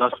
10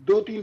2-3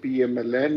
PMLN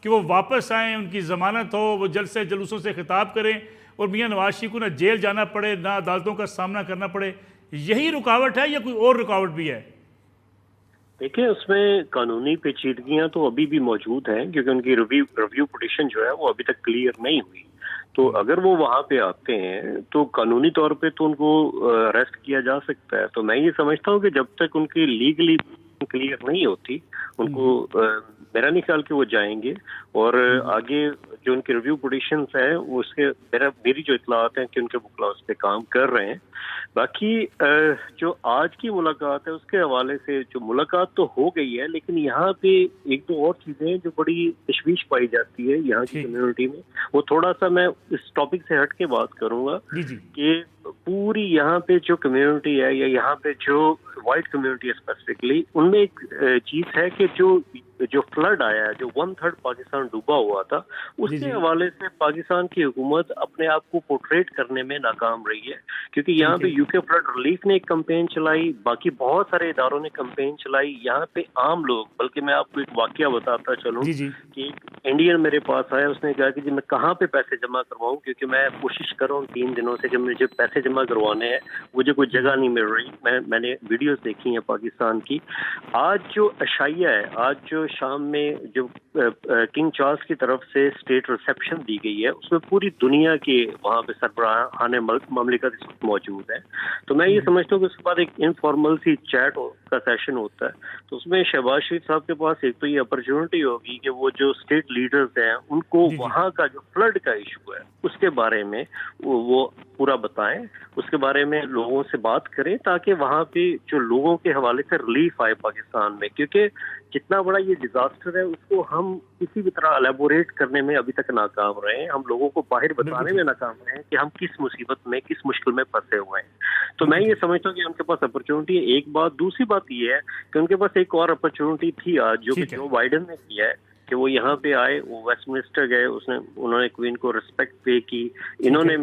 کہ وہ واپس آئیں، ان کی ضمانت ہو، وہ جلد سے جلوسوں سے خطاب کریں اور میاں نواز شریف کو نہ جیل جانا پڑے نہ عدالتوں کا سامنا کرنا پڑے؟ یہی رکاوٹ ہے یا کوئی اور رکاوٹ بھی ہے؟ دیکھیں، اس میں قانونی پیچیدگیاں تو ابھی بھی موجود ہیں، کیونکہ ان کی ریویو پٹیشن جو ہے وہ ابھی تک کلیئر نہیں ہوئی. تو اگر وہ وہاں پہ آتے ہیں تو قانونی طور پہ تو ان کو اریسٹ کیا جا سکتا ہے. تو میں یہ سمجھتا ہوں کہ جب تک ان کی لیگلی کلیئر نہیں ہوتی ان کو میرا نہیں خیال کہ وہ جائیں گے. اور آگے جو ان کے ریویو پٹیشنز ہیں اس کے میری جو اطلاعات ہیں کہ ان کے وکلاء اس پہ کام کر رہے ہیں. باقی جو آج کی ملاقات ہے اس کے حوالے سے جو ملاقات تو ہو گئی ہے، لیکن یہاں پہ ایک دو اور چیزیں جو بڑی تشویش پائی جاتی ہے یہاں کی کمیونٹی میں، وہ تھوڑا سا میں اس ٹاپک سے ہٹ کے بات کروں گا کہ پوری یہاں پہ جو کمیونٹی ہے یا یہاں پہ جو وائٹ کمیونٹی ہے اسپیسیفکلی، ان میں ایک چیز ہے کہ جو فلڈ آیا ہے، جو 1/3 پاکستان ڈوبا ہوا تھا، اس کے حوالے سے پاکستان کی حکومت اپنے آپ کو پورٹریٹ کرنے میں ناکام رہی ہے. کیونکہ یہاں پہ UK فلڈ ریلیف نے ایک کمپین چلائی، باقی بہت سارے اداروں نے کمپین چلائی. یہاں پہ عام لوگ، بلکہ میں آپ کو ایک واقعہ بتاتا چلوں کہ ایک انڈین میرے پاس آیا، اس نے کہا کہ جی میں کہاں پہ پیسے جمع کرواؤں، کیونکہ میں کوشش کر رہا ہوں 3 دنوں سے کہ مجھے پیسے جمع کروانے ہیں، مجھے کوئی جگہ نہیں مل رہی. میں نے ویڈیوز دیکھی ہیں پاکستان کی. آج جو عشائیہ ہے، آج جو شام میں جو کنگ چارلز کی طرف سے اسٹیٹ ریسیپشن دی گئی ہے، اس میں پوری دنیا کے وہاں پہ سربراہان مملکت اس وقت موجود ہیں. تو میں یہ سمجھتا ہوں کہ اس کے بعد ایک انفارمل سی چیٹ کا سیشن ہوتا ہے. تو اس میں شہباز شریف صاحب کے پاس ایک تو یہ اپرچونٹی ہوگی کہ وہ جو اسٹیٹ لیڈرز ہیں ان کو وہاں کا جو فلڈ کا ایشو ہے اس کے بارے میں وہ پورا بتائیں، اس کے بارے میں لوگوں سے بات کریں، تاکہ وہاں پہ جو لوگوں کے حوالے سے ریلیف آئے پاکستان میں. کیونکہ جتنا بڑا یہ ڈیزاسٹر ہے اس کو ہم کسی بھی طرح الیبوریٹ کرنے میں ابھی تک ناکام رہے ہیں، ہم لوگوں کو باہر بتانے میں ناکام رہے ہیں کہ ہم کس مصیبت میں، کس مشکل میں پھنسے ہوئے ہیں. تو میں یہ سمجھتا ہوں کہ ان کے پاس اپرچونٹی ہے. ایک بات، دوسری بات یہ ہے کہ ان کے پاس ایک اور اپرچونٹی تھی آج، جو کہ جو بائیڈن نے کیا ہے کہ وہ یہاں پہ آئے، وہ ویسٹ منسٹر گئے، انہوں نے کوئین کو رسپیکٹ پے کی. انہوں نے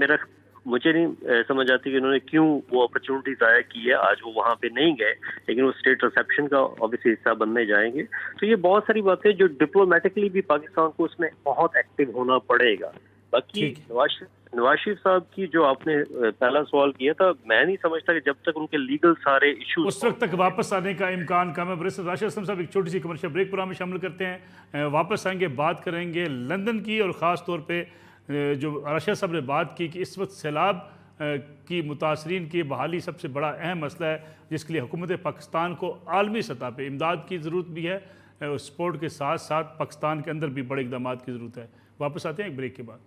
مجھے نہیں سمجھ آتی کہ انہوں نے کیوں وہ اپرچونٹی ضائع کی ہے. آج وہ وہاں پہ نہیں گئے، لیکن وہ اسٹیٹ ریسیپشن کا آبویسلی حصہ بننے جائیں گے. تو یہ بہت ساری باتیں جو ڈپلومیٹکلی بھی پاکستان کو اس میں بہت ایکٹیو ہونا پڑے گا. باقی نواز شریف صاحب کی جو آپ نے پہلا سوال کیا تھا، میں نہیں سمجھتا کہ جب تک ان کے لیگل سارے ایشوز اس وقت تک واپس آنے کا امکان کم ہے. برسر راشد اسلم صاحب ایک چھوٹی سی کمرشل بریک پروگرام میں شامل کرتے ہیں، واپس آئیں گے، بات کریں گے لندن کی، اور خاص طور پہ جو راشد صاحب نے بات کی کہ اس وقت سیلاب کی متاثرین کی بحالی سب سے بڑا اہم مسئلہ ہے، جس کے لیے حکومت پاکستان کو عالمی سطح پہ امداد کی ضرورت بھی ہے، سپورٹ کے ساتھ ساتھ پاکستان کے اندر بھی بڑے اقدامات کی ضرورت ہے. واپس آتے ہیں ایک بریک کے بعد.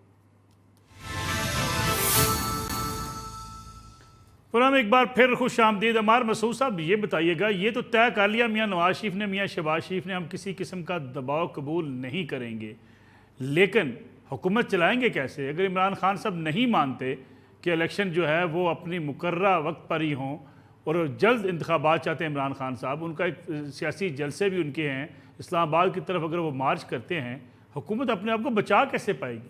پروگرام ایک بار پھر خوش آمدید. عمار مسعود صاحب یہ بتائیے گا، یہ تو طے کر لیا میاں نواز شریف نے، میاں شہباز شریف نے، ہم کسی قسم کا دباؤ قبول نہیں کریں گے، لیکن حکومت چلائیں گے کیسے اگر عمران خان صاحب نہیں مانتے کہ الیکشن جو ہے وہ اپنی مقررہ وقت پر ہی ہوں، اور جلد انتخابات چاہتے ہیں عمران خان صاحب، ان کا ایک سیاسی جلسے بھی ان کے ہیں اسلام آباد کی طرف، اگر وہ مارچ کرتے ہیں، حکومت اپنے آپ کو بچا کیسے پائے گی؟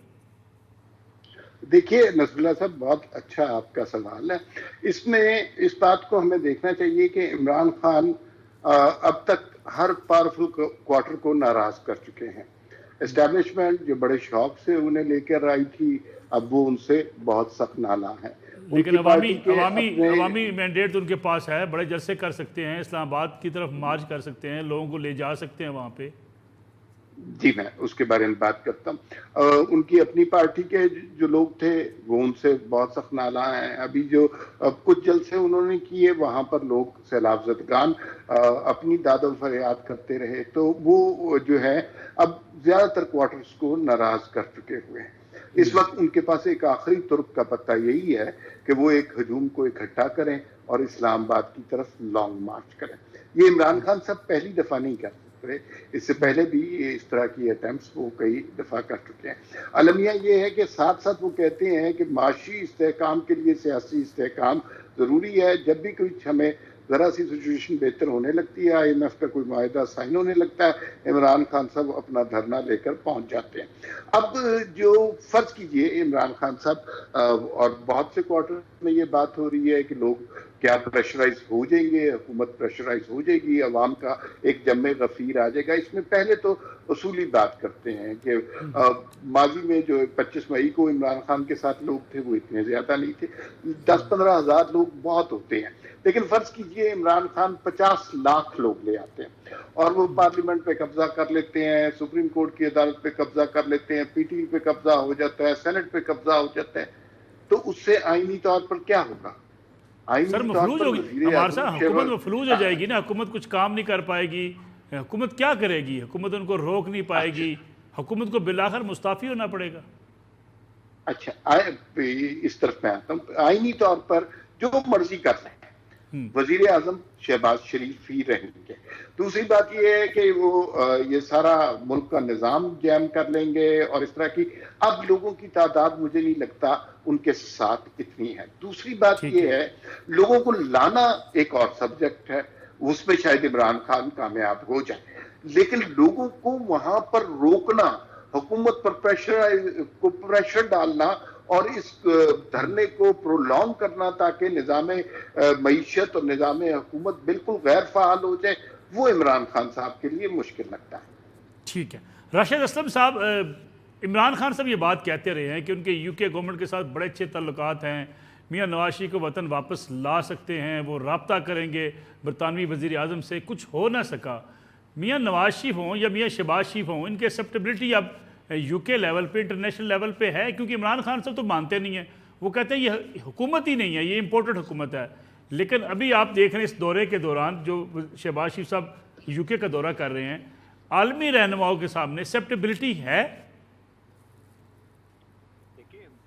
دیکھیے نصر اللہ صاحب، بہت اچھا آپ کا سوال ہے. اس میں اس بات کو ہمیں دیکھنا چاہیے کہ عمران خان اب تک ہر پاورفل کوارٹر کو ناراض کر چکے ہیں. اسٹیبلشمنٹ جو بڑے شوق سے انہیں لے کر آئی تھی، اب وہ ان سے بہت سخت نالاں ہے. لیکن عوامی مینڈیٹ تو ان کے پاس ہے، بڑے جلسے کر سکتے ہیں، اسلام آباد کی طرف مارچ کر سکتے ہیں، لوگوں کو لے جا سکتے ہیں وہاں پہ. جی میں اس کے بارے میں بات کرتا ہوں. ان کی اپنی پارٹی کے جو لوگ تھے وہ ان سے بہت سخت نالاں ہیں. ابھی جو کچھ جلسے انہوں نے کیے وہاں پر لوگ سیلاب زدگان اپنی داد و فریاد کرتے رہے، تو وہ جو ہے اب زیادہ تر کوارٹرز کو ناراض کر چکے ہوئے ہیں. اس وقت ان کے پاس ایک آخری ترک کا پتہ یہی ہے کہ وہ ایک ہجوم کو اکٹھا کریں اور اسلام آباد کی طرف لانگ مارچ کریں. یہ عمران خان صاحب پہلی دفعہ نہیں کرتے، اس سے پہلے بھی اس طرح کی اٹیمپٹس وہ کئی دفعہ کر چکے ہیں. المیہ یہ ہے کہ ساتھ ساتھ وہ کہتے ہیں کہ معاشی استحکام کے لیے سیاسی استحکام ضروری ہے. جب بھی کوئی ہمیں ذرا سی سچویشن بہتر ہونے لگتی ہے، IMF کا کوئی معاہدہ سائن ہونے لگتا ہے، عمران خان صاحب اپنا دھرنا لے کر پہنچ جاتے ہیں. اب جو فرض کیجئے عمران خان صاحب اور بہت سے کوارٹر میں یہ بات ہو رہی ہے کہ لوگ کیا پریشرائز ہو جائیں گے، حکومت پریشرائز ہو جائے گی، عوام کا ایک جمع غفیر آ جائے گا؟ اس میں پہلے تو اصولی بات کرتے ہیں کہ ماضی میں جو 25 مئی کو عمران خان کے ساتھ لوگ تھے وہ اتنے زیادہ نہیں تھے، 10-15 ہزار لوگ بہت ہوتے ہیں، لیکن فرض کیجئے عمران خان 50 لاکھ لوگ لے آتے ہیں اور وہ پارلیمنٹ پہ قبضہ کر لیتے ہیں، سپریم کورٹ کی عدالت پہ قبضہ کر لیتے ہیں، پی ٹی پہ قبضہ ہو جاتا ہے، سینٹ پہ قبضہ ہو جاتا ہے، تو اس سے آئینی طور پر کیا ہوگا؟ سر مفلوج ہوگی ہمارے ساتھ، حکومت مفلوج ہو جائے گی نا، حکومت کچھ کام نہیں کر پائے گی، حکومت کیا کرے گی؟ حکومت ان کو روک نہیں پائے گی، حکومت کو بالآخر مستعفی ہونا پڑے گا۔ اچھا، اس طرف میں آتا ہوں، آئینی طور پر جو مرضی کر لیں، وزیر اعظم شہباز شریف ہی رہیں گے۔ دوسری بات یہ ہے کہ وہ یہ سارا ملک کا نظام جیم کر لیں گے اور اس طرح کی، اب لوگوں کی تعداد مجھے نہیں لگتا ان کے ساتھ اتنی ہے۔ دوسری بات یہ ہے لوگوں کو لانا ایک اور سبجیکٹ ہے، اس میں شاید عمران خان کامیاب ہو جائے، لیکن لوگوں کو وہاں پر روکنا، حکومت پر پریشر ڈالنا اور اس دھرنے کو پرولونگ کرنا تاکہ نظام معیشت اور نظام حکومت بالکل غیر فعال ہو جائے، وہ عمران خان صاحب کے لیے مشکل لگتا ہے۔ ٹھیک ہے، راشد اسلم صاحب، عمران خان صاحب یہ بات کہتے رہے ہیں کہ ان کے یو کے گورنمنٹ کے ساتھ بڑے اچھے تعلقات ہیں، میاں نواز شریف کو وطن واپس لا سکتے ہیں، وہ رابطہ کریں گے برطانوی وزیر اعظم سے، کچھ ہو نہ سکا۔ میاں نواز شریف ہوں یا میاں شہباز شریف ہوں، ان کے ایکسیپٹیبلٹی اب یو کے لیول پہ، انٹرنیشنل لیول پہ ہے، کیونکہ عمران خان صاحب تو مانتے نہیں ہیں، وہ کہتے ہیں یہ حکومت ہی نہیں ہے، یہ امپورٹڈ حکومت ہے۔ لیکن ابھی آپ دیکھ رہے ہیں اس دورے کے دوران جو شہباز شریف صاحب یو کے کا دورہ کر رہے ہیں، عالمی رہنماؤں کے سامنے ایکسیپٹیبلٹی ہے؟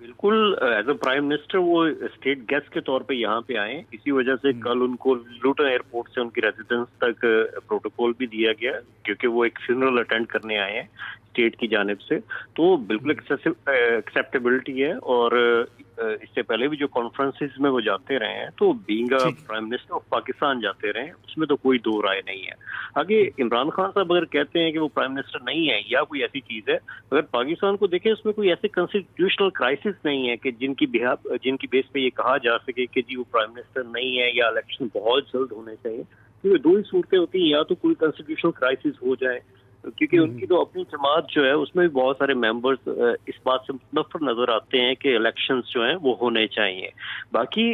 بالکل، ایز اے پرائم منسٹر وہ اسٹیٹ گیسٹ کے طور پہ یہاں پہ آئے، اسی وجہ سے کل ان کو لوٹن ایئرپورٹ سے ان کی ریزیڈنس تک پروٹوکول بھی دیا گیا، کیونکہ وہ ایک فیونرل اٹینڈ کرنے آئے ہیں اسٹیٹ کی جانب سے، تو بالکل ایکسیپٹیبلٹی ہے۔ اور اس سے پہلے بھی جو کانفرنسز میں وہ جاتے رہے ہیں تو being a prime minister of Pakistan جاتے رہے ہیں، اس میں تو کوئی دو رائے نہیں ہے۔ آگے عمران خان صاحب اگر کہتے ہیں کہ وہ پرائم منسٹر نہیں ہے یا کوئی ایسی چیز ہے، اگر پاکستان کو دیکھیں اس میں کوئی ایسے کنسٹیٹیوشنل کرائسس نہیں ہے کہ جن کی بیس پہ یہ کہا جا سکے کہ جی وہ پرائم منسٹر نہیں ہے یا الیکشن بہت جلد ہونے چاہیے، کیونکہ دو ہی صورتیں ہوتی ہیں، یا تو کوئی کنسٹیٹیوشنل کرائسس ہو جائے، کیونکہ ان کی تو اپنی جماعت جو ہے اس میں بھی بہت سارے ممبرز اس بات سے متنفر نظر آتے ہیں کہ الیکشنز جو ہیں وہ ہونے چاہیے۔ باقی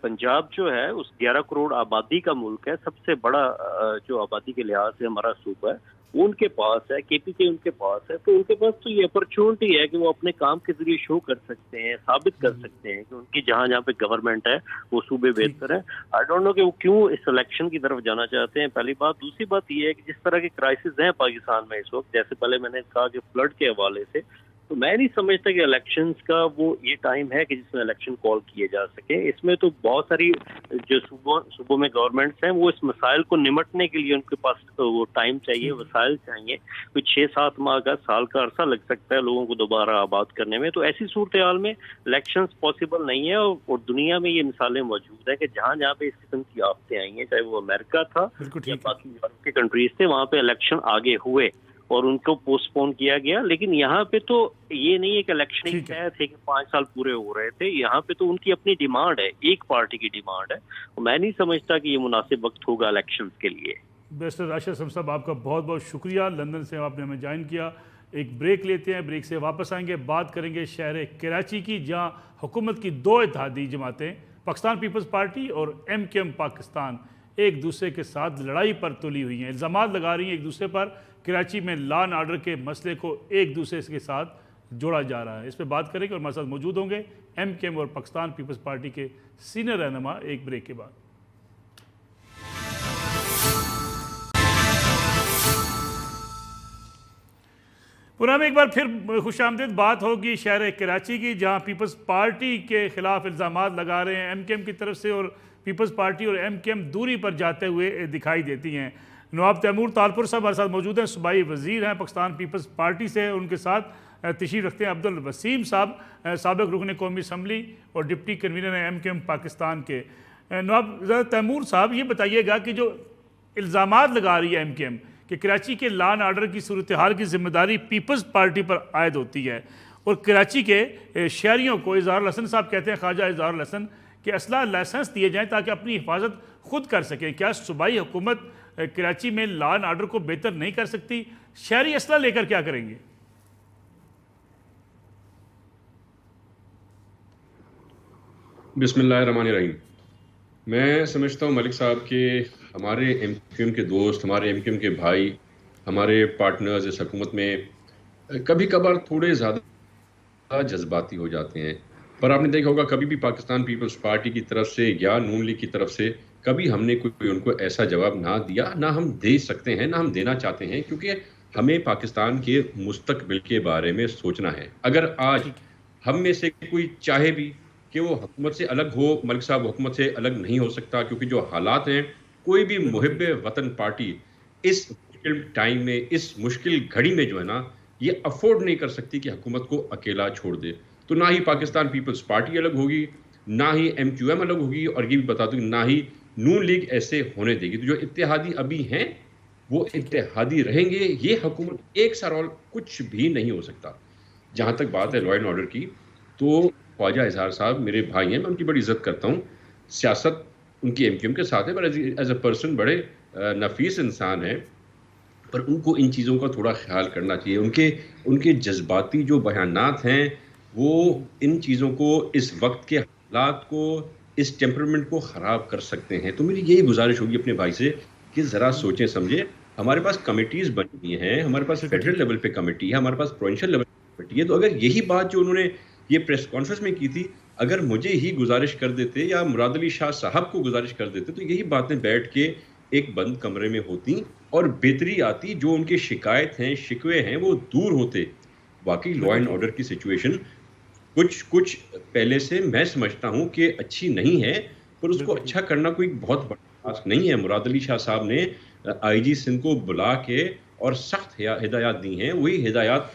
پنجاب جو ہے اس 11 کروڑ آبادی کا ملک ہے، سب سے بڑا جو آبادی کے لحاظ سے ہمارا صوبہ ہے وہ ان کے پاس ہے، کے پی کے ان کے پاس ہے، تو ان کے پاس تو یہ اپرچونٹی ہے کہ وہ اپنے کام کے ذریعے شو کر سکتے ہیں، ثابت کر سکتے ہیں کہ ان کی جہاں پہ گورنمنٹ ہے وہ صوبے بہتر ہے۔ آئی ڈونٹ نو کہ وہ کیوں اس الیکشن کی طرف جانا چاہتے ہیں، پہلی بات۔ دوسری بات یہ ہے کہ جس طرح کے کرائسس ہیں پاکستان میں اس وقت، جیسے پہلے میں نے کہا کہ فلڈ کے حوالے سے، تو میں نہیں سمجھتا کہ الیکشنز کا وہ یہ ٹائم ہے کہ جس میں الیکشن کال کیے جا سکے۔ اس میں تو بہت ساری جو صوبوں میں گورنمنٹس ہیں وہ اس مسائل کو نمٹنے کے لیے ان کے پاس وہ ٹائم چاہیے، وسائل چاہیے، کوئی 6-7 ماہ کا، سال کا عرصہ لگ سکتا ہے لوگوں کو دوبارہ آباد کرنے میں۔ تو ایسی صورتحال میں الیکشنز پاسبل نہیں ہے، اور دنیا میں یہ مثالیں موجود ہیں کہ جہاں پہ اس قسم کی آفتیں آئی ہیں، چاہے وہ امریکہ تھا یا باقی یورپ کے کنٹریز تھے، وہاں پہ الیکشن آگے ہوئے اور ان کو پوسٹ پون کیا گیا۔ لیکن یہاں پہ تو یہ نہیں ہے کہ الیکشن ہی طے تھے کہ 5 سال پورے ہو رہے تھے، یہاں پہ تو ان کی اپنی ڈیمانڈ ہے، ایک پارٹی کی ڈیمانڈ ہے، میں نہیں سمجھتا کہ یہ مناسب وقت ہوگا الیکشنز کے لیے۔ بیرسٹر راشد اسلم صاحب، آپ کا بہت بہت شکریہ، لندن سے آپ نے ہمیں جوائن کیا۔ ایک بریک لیتے ہیں، بریک سے واپس آئیں گے، بات کریں گے شہر کراچی کی، جہاں حکومت کی 2 اتحادی جماعتیں، پاکستان پیپلز پارٹی اور MKM پاکستان، ایک دوسرے کے ساتھ لڑائی پر تلی ہوئی ہیں، الزامات لگا رہی ہیں ایک دوسرے پر۔ کراچی میں لا اینڈ آرڈر کے مسئلے کو ایک دوسرے کے ساتھ جوڑا جا رہا ہے، اس پہ بات کریں گے، اور ہمارے ساتھ موجود ہوں گے MKM اور پاکستان پیپلز پارٹی کے سینئر رہنما، ایک بریک کے بعد۔ پرانا ایک بار پھر خوش آمدید بات ہوگی شہر کراچی کی، جہاں پیپلز پارٹی کے خلاف الزامات لگا رہے ہیں MKM کی طرف سے، اور پیپلز پارٹی اور MKM دوری پر جاتے ہوئے دکھائی دیتی ہیں۔ نواب تیمور طالپور صاحب ہمارے ساتھ موجود ہیں، صوبائی وزیر ہیں پاکستان پیپلز پارٹی سے، ان کے ساتھ تشریف رکھتے ہیں عبدالوسیم صاحب، سابق رکن قومی اسمبلی اور ڈپٹی کنوینر ہیں MKM پاکستان کے۔ نواب تیمور صاحب، یہ بتائیے گا کہ جو الزامات لگا رہی ہے MKM کہ کراچی کے لا اینڈ آرڈر کی صورتحال کی ذمہ داری پیپلز پارٹی پر عائد ہوتی ہے، اور کراچی کے شہریوں کو، اظہار الحسن صاحب کہتے ہیں، خواجہ اظہار الحسن، کہ اسلحہ لائسنس دیے جائیں تاکہ اپنی حفاظت خود کر سکیں؟ کیا صوبائی حکومت کراچی میں لا اینڈ آرڈر کو بہتر نہیں کر سکتی؟ شہری اسلحہ لے کر کیا کریں گے؟ بسم اللہ الرحمن الرحیم۔ میں سمجھتا ہوں ملک صاحب کہ ہمارے ایم کیو ایم کے دوست، ہمارے ایم کیو ایم کے بھائی، ہمارے پارٹنرز اس حکومت میں کبھی کبھار تھوڑے زیادہ جذباتی ہو جاتے ہیں، پر آپ نے دیکھا ہوگا کبھی بھی پاکستان پیپلز پارٹی کی طرف سے یا نون لیگ کی طرف سے کبھی ہم نے کوئی ان کو ایسا جواب نہ دیا، نہ ہم دے سکتے ہیں، نہ ہم دینا چاہتے ہیں، کیونکہ ہمیں پاکستان کے مستقبل کے بارے میں سوچنا ہے۔ اگر آج ہم میں سے کوئی چاہے بھی کہ وہ حکومت سے الگ ہو، ملک صاحب حکومت سے الگ نہیں ہو سکتا، کیونکہ جو حالات ہیں کوئی بھی محب وطن پارٹی اس مشکل ٹائم میں، اس مشکل گھڑی میں جو ہے نا، یہ افورڈ نہیں کر سکتی کہ حکومت کو اکیلا چھوڑ دے۔ تو نہ ہی پاکستان پیپلز پارٹی الگ ہوگی، نہ ہی ایم کیو ایم الگ ہوگی، اور یہ بھی بتا دوں نہ ہی نون لیگ ایسے ہونے دے گی۔ تو جو اتحادی ابھی ہیں وہ اتحادی رہیں گے۔ یہ حکومت ایک سا رول کچھ بھی نہیں ہو سکتا۔ جہاں تک بات ہے لا اینڈ آرڈر کی، تو خواجہ اظہار صاحب میرے بھائی ہیں، میں ان کی بڑی عزت کرتا ہوں، سیاست ان کی ایم کیو ایم کے ساتھ ہے، پر ایز اے پرسن بڑے نفیس انسان ہیں، پر ان کو ان چیزوں کا تھوڑا خیال کرنا چاہیے۔ ان کے جذباتی جو بیانات ہیں وہ ان چیزوں کو، اس وقت کے حالات کو، اس ٹیمپرمنٹ کو خراب کر سکتے ہیں۔ تو میری یہی گزارش ہوگی اپنے بھائی سے کہ ذرا سوچیں سمجھیں۔ ہمارے پاس کمیٹیز بنی ہوئی ہیں، ہمارے پاس فیڈرل لیول پہ کمیٹی ہے، ہمارے پاس پروونشل لیول پہ کمیٹی ہے، تو اگر یہی بات جو انہوں نے یہ پریس کانفرنس میں کی تھی، اگر مجھے ہی گزارش کر دیتے یا مراد علی شاہ صاحب کو گزارش کر دیتے، تو یہی باتیں بیٹھ کے ایک بند کمرے میں ہوتی اور بہتری آتی، جو ان کے شکایت ہیں، شکوے ہیں، وہ دور ہوتے۔ واقعی لا اینڈ آرڈر کی سچویشن کچھ پہلے سے میں سمجھتا ہوں کہ اچھی نہیں ہے، پر اس کو اچھا کرنا کوئی بہت بڑا ٹاسک نہیں ہے۔ مراد علی شاہ صاحب نے آئی جی سندھ کو بلا کے اور سخت ہدایات دی ہیں، وہی ہدایات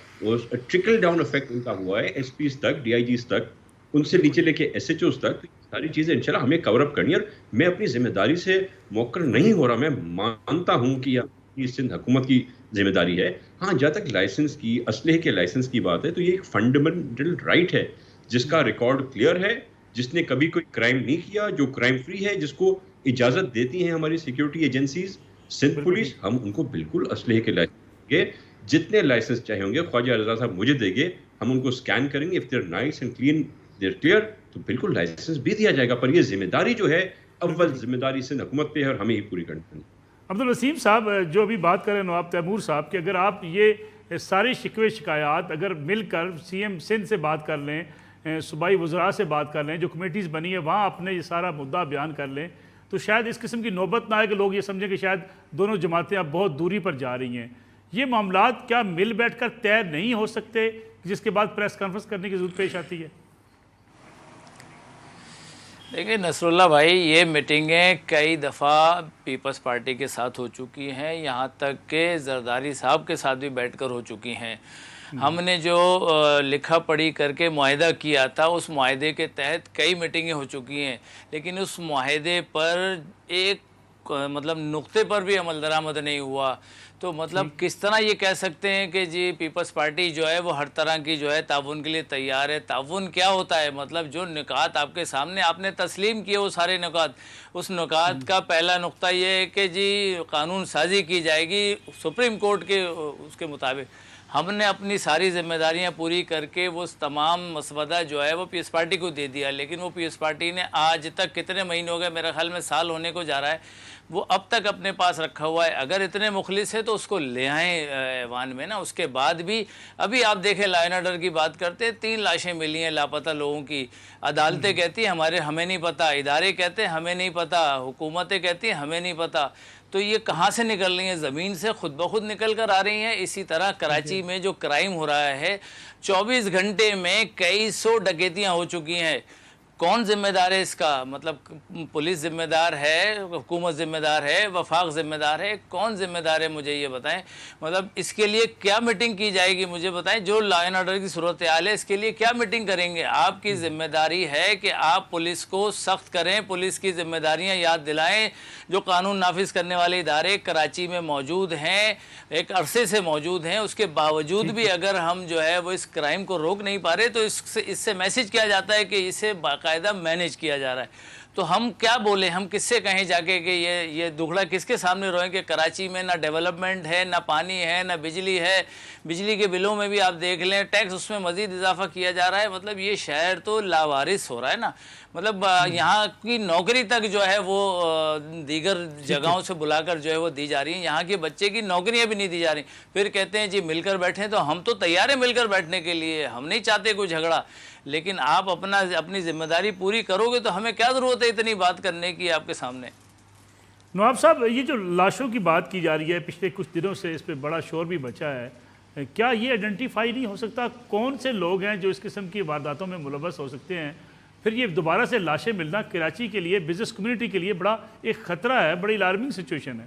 ٹرکل ڈاؤن افیکٹ ان کا ہوا ہے ایس پیز تک، ڈی آئی جیز تک، ان سے نیچے لے کے ایس ایچ اوز تک۔ ساری چیزیں انشاءاللہ ہمیں کور اپ کرنی ہے، اور میں اپنی ذمہ داری سے موقر نہیں ہو رہا۔ میں مانتا ہوں کہ یہ سندھ حکومت کی ذمہ داری ہے۔ ہاں، جہاں تک لائسنس کی، اسلحے کے لائسنس کی بات ہے، تو یہ ایک فنڈامنٹل رائٹ ہے جس کا ریکارڈ کلیئر ہے، جس نے کبھی کوئی کرائم نہیں کیا، جو کرائم فری ہے، جس کو اجازت دیتی ہیں ہماری سیکیورٹی ایجنسیز، سندھ پولیس، ہم ان کو بالکل اسلحے کے لائسنس دیں گے۔ جتنے لائسنس چاہے ہوں گے خواجہ رضا صاحب مجھے دیں گے، ہم ان کو سکین کریں گے، if they're nice and clean, they're clear، تو بالکل لائسنس بھی دیا جائے گا۔ پر یہ ذمہ داری جو ہے، اول ذمہ داری سندھ حکومت پہ ہے، اور ہمیں ہی پوری کرنی ہے۔ عبدالوسیم صاحب، جو ابھی بات کریں نواب تیمور صاحب کہ اگر آپ یہ ساری شکوے شکایات اگر مل کر سی ایم سندھ سے بات کر لیں، صوبائی وزراء سے بات کر لیں، جو کمیٹیز بنی ہے وہاں اپنے یہ سارا مدعا بیان کر لیں، تو شاید اس قسم کی نوبت نہ آئے کہ لوگ یہ سمجھیں کہ شاید دونوں جماعتیں اب بہت دوری پر جا رہی ہیں۔ یہ معاملات کیا مل بیٹھ کر طے نہیں ہو سکتے، جس کے بعد پریس کانفرنس کرنے کی ضرورت پیش آتی ہے؟ دیکھیں نصر اللہ بھائی، یہ میٹنگیں کئی دفعہ پیپلز پارٹی کے ساتھ ہو چکی ہیں، یہاں تک کہ زرداری صاحب کے ساتھ بھی بیٹھ کر ہو چکی ہیں۔ ہم نے جو لکھا پڑھی کر کے معاہدہ کیا تھا، اس معاہدے کے تحت کئی میٹنگیں ہو چکی ہیں، لیکن اس معاہدے پر ایک مطلب نقطے پر بھی عمل درآمد نہیں ہوا۔ تو مطلب کس طرح یہ کہہ سکتے ہیں کہ جی پیپلز پارٹی جو ہے وہ ہر طرح کی جو ہے تعاون کے لیے تیار ہے؟ تعاون کیا ہوتا ہے؟ مطلب جو نکات آپ کے سامنے آپ نے تسلیم کیے، وہ سارے نکات، اس نکات کا پہلا نقطہ یہ ہے کہ جی قانون سازی کی جائے گی سپریم کورٹ کے اس کے مطابق۔ ہم نے اپنی ساری ذمہ داریاں پوری کر کے وہ تمام مسودہ جو ہے وہ پی ایس پارٹی کو دے دیا، لیکن وہ پی ایس پارٹی نے آج تک کتنے مہینے ہو گئے، میرے خیال میں سال ہونے کو جا رہا ہے، وہ اب تک اپنے پاس رکھا ہوا ہے۔ اگر اتنے مخلص ہے تو اس کو لے آئیں ایوان میں نا۔ اس کے بعد بھی ابھی آپ دیکھیں لا اینڈ آرڈر کی بات کرتے، 3 لاشیں ملی ہیں لاپتہ لوگوں کی۔ عدالتیں کہتی ہیں ہمیں نہیں پتہ، ادارے کہتے ہیں ہمیں نہیں پتہ، حکومتیں کہتی ہیں ہمیں نہیں پتہ۔ تو یہ کہاں سے نکل رہی ہیں؟ زمین سے خود بخود نکل کر آ رہی ہیں۔ اسی طرح کراچی میں جو کرائم ہو رہا ہے، 24 گھنٹے میں کئی 100 ڈکیتیاں ہو چکی ہیں۔ کون ذمہ دار ہے اس کا؟ مطلب پولیس ذمہ دار ہے، حکومت ذمہ دار ہے، وفاق ذمہ دار ہے، کون ذمہ دار ہے؟ مجھے یہ بتائیں۔ مطلب اس کے لیے کیا میٹنگ کی جائے گی؟ مجھے بتائیں، جو لا اینڈ آرڈر کی صورتحال ہے اس کے لیے کیا میٹنگ کریں گے؟ آپ کی ذمہ داری ہے کہ آپ پولیس کو سخت کریں، پولیس کی ذمہ داریاں یاد دلائیں۔ جو قانون نافذ کرنے والے ادارے کراچی میں موجود ہیں، ایک عرصے سے موجود ہیں، اس کے باوجود بھی اگر ہم جو ہے وہ اس کرائم کو روک نہیں پا رہے، تو اس سے میسج کیا جاتا ہے کہ اسے باقاعدہ باقاعدہ مینیج کیا جا رہا ہے. تو ہم کیا بولیں, ہم کس سے کہیں جا کے کہ یہ دکھڑا کس کے سامنے روئیں کہ کراچی میں نہ ڈیولپمنٹ ہے, نہ پانی ہے, نہ بجلی ہے. بجلی کے بلوں میں بھی آپ دیکھ لیں, ٹیکس اس میں مزید اضافہ کیا جا رہا ہے. مطلب یہ شہر تو لاوارث ہو رہا ہے نا. مطلب یہاں کی نوکری تک جو ہے وہ دیگر جگہوں سے بلا کر جو ہے وہ دی جا رہی ہیں. یہاں کے بچے کی نوکریاں بھی نہیں دی جا رہی. پھر کہتے ہیں جی مل کر بیٹھیں, تو ہم تو تیار ہیں مل کر بیٹھنے کے لیے, ہم نہیں چاہتے کوئی جھگڑا, لیکن آپ اپنی ذمہ داری پوری کرو گے تو ہمیں کیا ضرورت ہے اتنی بات کرنے کی آپ کے سامنے. نواب صاحب, یہ جو لاشوں کی بات کی جا رہی ہے پچھلے کچھ دنوں سے, اس پہ بڑا شور بھی بچا ہے, کیا یہ آئیڈینٹیفائی نہیں ہو سکتا کون سے لوگ ہیں جو اس قسم کی وارداتوں میں ملوث ہو سکتے ہیں؟ پھر یہ دوبارہ سے لاشیں ملنا کراچی کے لیے, بزنس کمیونٹی کے لیے بڑا ایک خطرہ ہے, بڑی الارمنگ سچویشن ہے.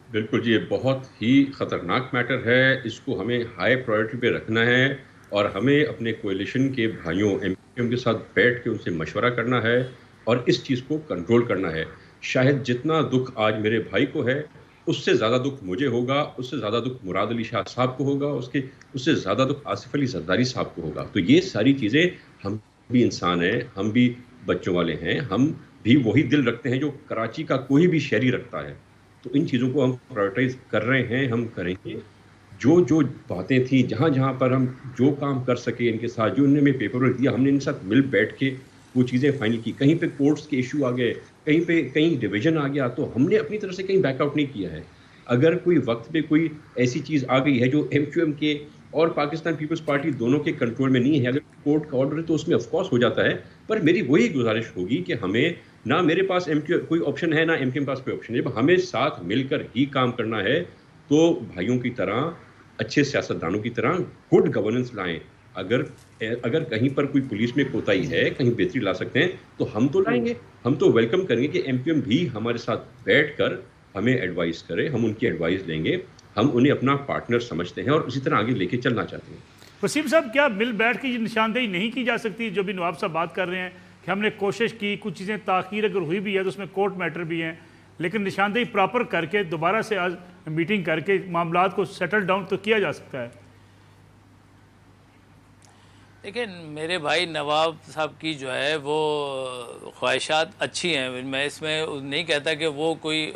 بالکل جی, یہ بہت ہی خطرناک میٹر ہے. اس کو ہمیں ہائی پرائیورٹی پہ رکھنا ہے, اور ہمیں اپنے کولیشن کے بھائیوں ایم کے ساتھ بیٹھ کے ان سے مشورہ کرنا ہے اور اس چیز کو کنٹرول کرنا ہے. شاید جتنا دکھ آج میرے بھائی کو ہے, اس سے زیادہ دکھ مجھے ہوگا, اس سے زیادہ دکھ مراد علی شاہ صاحب کو ہوگا, اس سے زیادہ دکھ آصف علی زرداری صاحب کو ہوگا. تو یہ ساری چیزیں, ہم بھی انسان ہیں, ہم بھی بچوں والے ہیں, ہم بھی وہی دل رکھتے ہیں جو کراچی کا کوئی بھی شہری رکھتا ہے. تو ان چیزوں کو ہم پرائورٹائز کر رہے ہیں, ہم کریں گے. جو باتیں تھیں, جہاں پر ہم جو کام کر سکے ان کے ساتھ, جو انہوں نے ہمیں پیپر ورک دیا, ہم نے ان کے ساتھ مل بیٹھ کے وہ چیزیں فائنل کی. کہیں پہ کورٹس کے ایشو آ گئے, کہیں ڈویژن آ گیا, تو ہم نے اپنی طرف سے کہیں بیک آؤٹ نہیں کیا ہے. اگر کوئی وقت پہ کوئی ایسی چیز آ گئی ہے جو ایم کیو ایم کے اور پاکستان پیپلز پارٹی دونوں کے کنٹرول میں نہیں ہے, اگر کورٹ کا آرڈر ہے تو اس میں آف کورس ہو جاتا ہے. پر میری وہی گزارش ہوگی کہ ہمیں, نہ میرے پاس ایم کیو کوئی آپشن ہے, نہ ایم کیو ایم پاس کوئی آپشن ہے, ہمیں ساتھ مل کر ہی کام کرنا ہے. تو بھائیوں کی طرح, اچھے سیاستدانوں کی طرح گڈ گورننس لائیں. اگر کہیں پر کوئی پولیس میں کوتاہی ہے, کہیں بہتری لا سکتے ہیں تو ہم تو لائیں گے. ہم تو ویلکم کریں گے کہ ایم کیو ایم بھی ہمارے ساتھ بیٹھ کر ہمیں ایڈوائز کرے, ہم ان کی ایڈوائز لیں گے. ہم انہیں اپنا پارٹنر سمجھتے ہیں اور اسی طرح آگے لے کے چلنا چاہتے ہیں. وسیم صاحب, کیا مل بیٹھ کے یہ نشاندہی نہیں کی جا سکتی جو بھی نواب صاحب بات کر رہے ہیں کہ ہم نے کوشش کی, کچھ چیزیں تاخیر اگر ہوئی بھی ہے تو اس میں کورٹ میٹر بھی ہیں, لیکن نشاندہی پراپر کر کے دوبارہ سے آج میٹنگ کر کے معاملات کو سیٹل ڈاؤن تو کیا جا سکتا ہے؟ دیکھیں, میرے بھائی نواب صاحب کی جو ہے وہ خواہشات اچھی ہیں, میں اس میں نہیں کہتا کہ وہ کوئی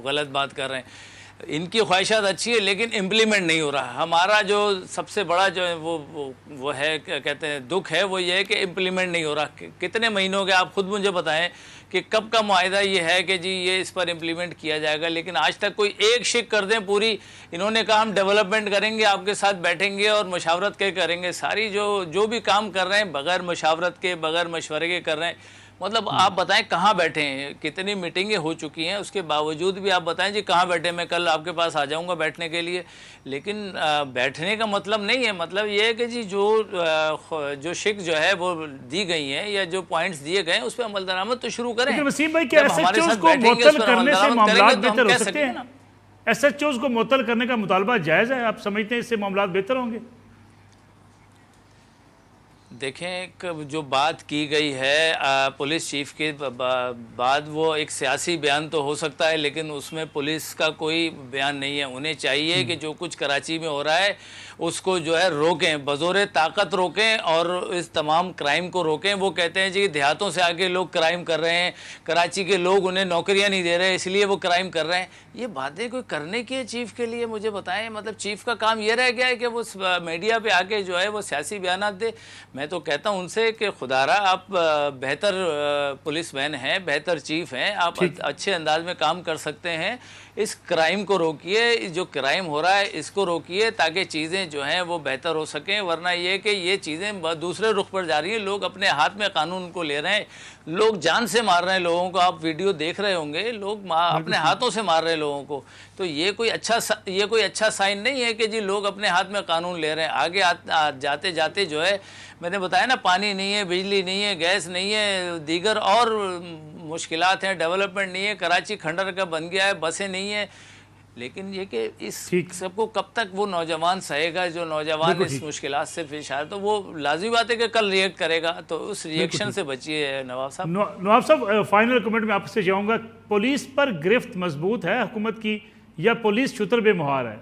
غلط بات کر رہے ہیں. ان کی خواہشات اچھی ہے لیکن امپلیمنٹ نہیں ہو رہا. ہمارا جو سب سے بڑا جو ہے وہ ہے, کہتے ہیں دکھ ہے, وہ یہ ہے کہ امپلیمنٹ نہیں ہو رہا. کتنے مہینوں کے آپ خود مجھے بتائیں کہ کب کا معاہدہ یہ ہے کہ جی یہ اس پر امپلیمنٹ کیا جائے گا, لیکن آج تک کوئی ایک شک کر دیں پوری. انہوں نے کہا ہم ڈیولپمنٹ کریں گے, آپ کے ساتھ بیٹھیں گے اور مشاورت کے کریں گے. ساری جو بھی کام کر رہے ہیں بغیر مشاورت کے, بغیر مشورے کے کر رہے ہیں. مطلب آپ بتائیں کہاں بیٹھے ہیں, کتنی میٹنگیں ہو چکی ہیں, اس کے باوجود بھی آپ بتائیں جی کہاں بیٹھے, میں کل آپ کے پاس آ جاؤں گا بیٹھنے کے لیے. لیکن بیٹھنے کا مطلب نہیں ہے, مطلب یہ ہے کہ جی جو شک جو ہے وہ دی گئی ہیں یا جو پوائنٹس دیے گئے ہیں اس پہ عمل درآمد تو شروع کریں. لیکن وسیم بھائی, کیا ایس ایچ اوز کو معطل کرنے سے معاملات بہتر ہو سکتے ہیں؟ ایس ایچ اوز کو معطل کرنے کا مطالبہ جائز ہے؟ آپ سمجھتے ہیں اس سے معاملات بہتر ہوں گے؟ دیکھیں, جو بات کی گئی ہے پولیس چیف کے بعد, وہ ایک سیاسی بیان تو ہو سکتا ہے لیکن اس میں پولیس کا کوئی بیان نہیں ہے. انہیں چاہیے کہ جو کچھ کراچی میں ہو رہا ہے اس کو جو ہے روکیں, بزور طاقت روکیں اور اس تمام کرائم کو روکیں. وہ کہتے ہیں جی دیہاتوں سے آگے لوگ کرائم کر رہے ہیں, کراچی کے لوگ انہیں نوکریاں نہیں دے رہے اس لیے وہ کرائم کر رہے ہیں. یہ باتیں کوئی کرنے کی ہے چیف کے لیے؟ مجھے بتائیں, مطلب چیف کا کام یہ رہ گیا ہے کہ وہ میڈیا پہ آ کے جو ہے وہ سیاسی بیانات دے؟ میں تو کہتا ہوں ان سے کہ خدا را آپ بہتر پولیس مین ہیں, بہتر چیف ہیں, آپ اچھے انداز میں کام کر سکتے ہیں. اس کرائم کو روکیے, جو کرائم ہو رہا ہے اس کو روکیے تاکہ چیزیں جو ہیں وہ بہتر ہو سکیں. ورنہ یہ کہ یہ چیزیں دوسرے رخ پر جا رہی ہیں, لوگ اپنے ہاتھ میں قانون کو لے رہے ہیں, لوگ جان سے مار رہے ہیں لوگوں کو. آپ ویڈیو دیکھ رہے ہوں گے, لوگ اپنے ہاتھوں سے مار رہے ہیں لوگوں کو. تو یہ کوئی اچھا سائن نہیں ہے کہ جی لوگ اپنے ہاتھ میں قانون لے رہے ہیں. آگے جاتے جاتے جو ہے, میں نے بتایا نا, پانی نہیں ہے, بجلی نہیں ہے, گیس نہیں ہے, دیگر اور مشکلات ہیں, ڈیولپمنٹ نہیں ہے, کراچی کھنڈر کا بن گیا ہے, بسیں نہیں ہیں. لیکن یہ کہ اس سب کو کب تک وہ نوجوان سہے گا؟ جو نوجوان اس مشکلات سے پیش آئے تو وہ لازمی بات ہے کہ کل ریئیکٹ کرے گا. تو اس ریئیکشن سے بچیے نواب صاحب. نواب صاحب, فائنل کمنٹ میں آپ سے جاؤں گا, پولیس پر گرفت مضبوط ہے حکومت کی یا پولیس شتر بے مہار ہے؟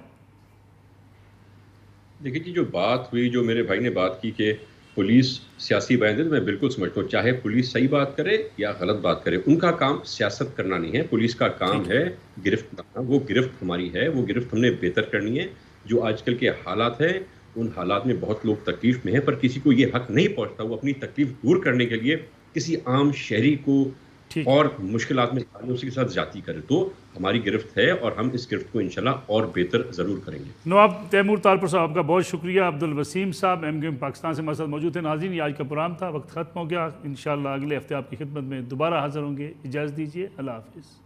دیکھیے جی, جو بات ہوئی, جو میرے بھائی نے بات کی کہ پولیس سیاسی بیان دے تو میں بالکل سمجھتا ہوں، چاہے پولیس صحیح بات کرے یا غلط بات کرے، ان کا کام سیاست کرنا نہیں ہے، پولیس کا کام ہے گرفت کرنا. وہ گرفت ہماری ہے، وہ گرفت ہم نے بہتر کرنی ہے. جو آج کل کے حالات ہیں ان حالات میں بہت لوگ تکلیف میں ہیں، پر کسی کو یہ حق نہیں پہنچتا وہ اپنی تکلیف دور کرنے کے لیے کسی عام شہری کو اور مشکلات میں اسی کے ساتھ زیادتی کرے. تو ہماری گرفت ہے اور ہم اس گرفت کو انشاءاللہ اور بہتر ضرور کریں گے. نواب تیمور طالپور صاحب آپ کا بہت شکریہ. عبدالوسیم صاحب MQM پاکستان سے ہمارے ساتھ موجود ہیں. ناظرین یہ آج کا پروگرام تھا، وقت ختم ہو گیا. انشاءاللہ اگلے ہفتے آپ کی خدمت میں دوبارہ حاضر ہوں گے. اجازت دیجیے، اللہ حافظ.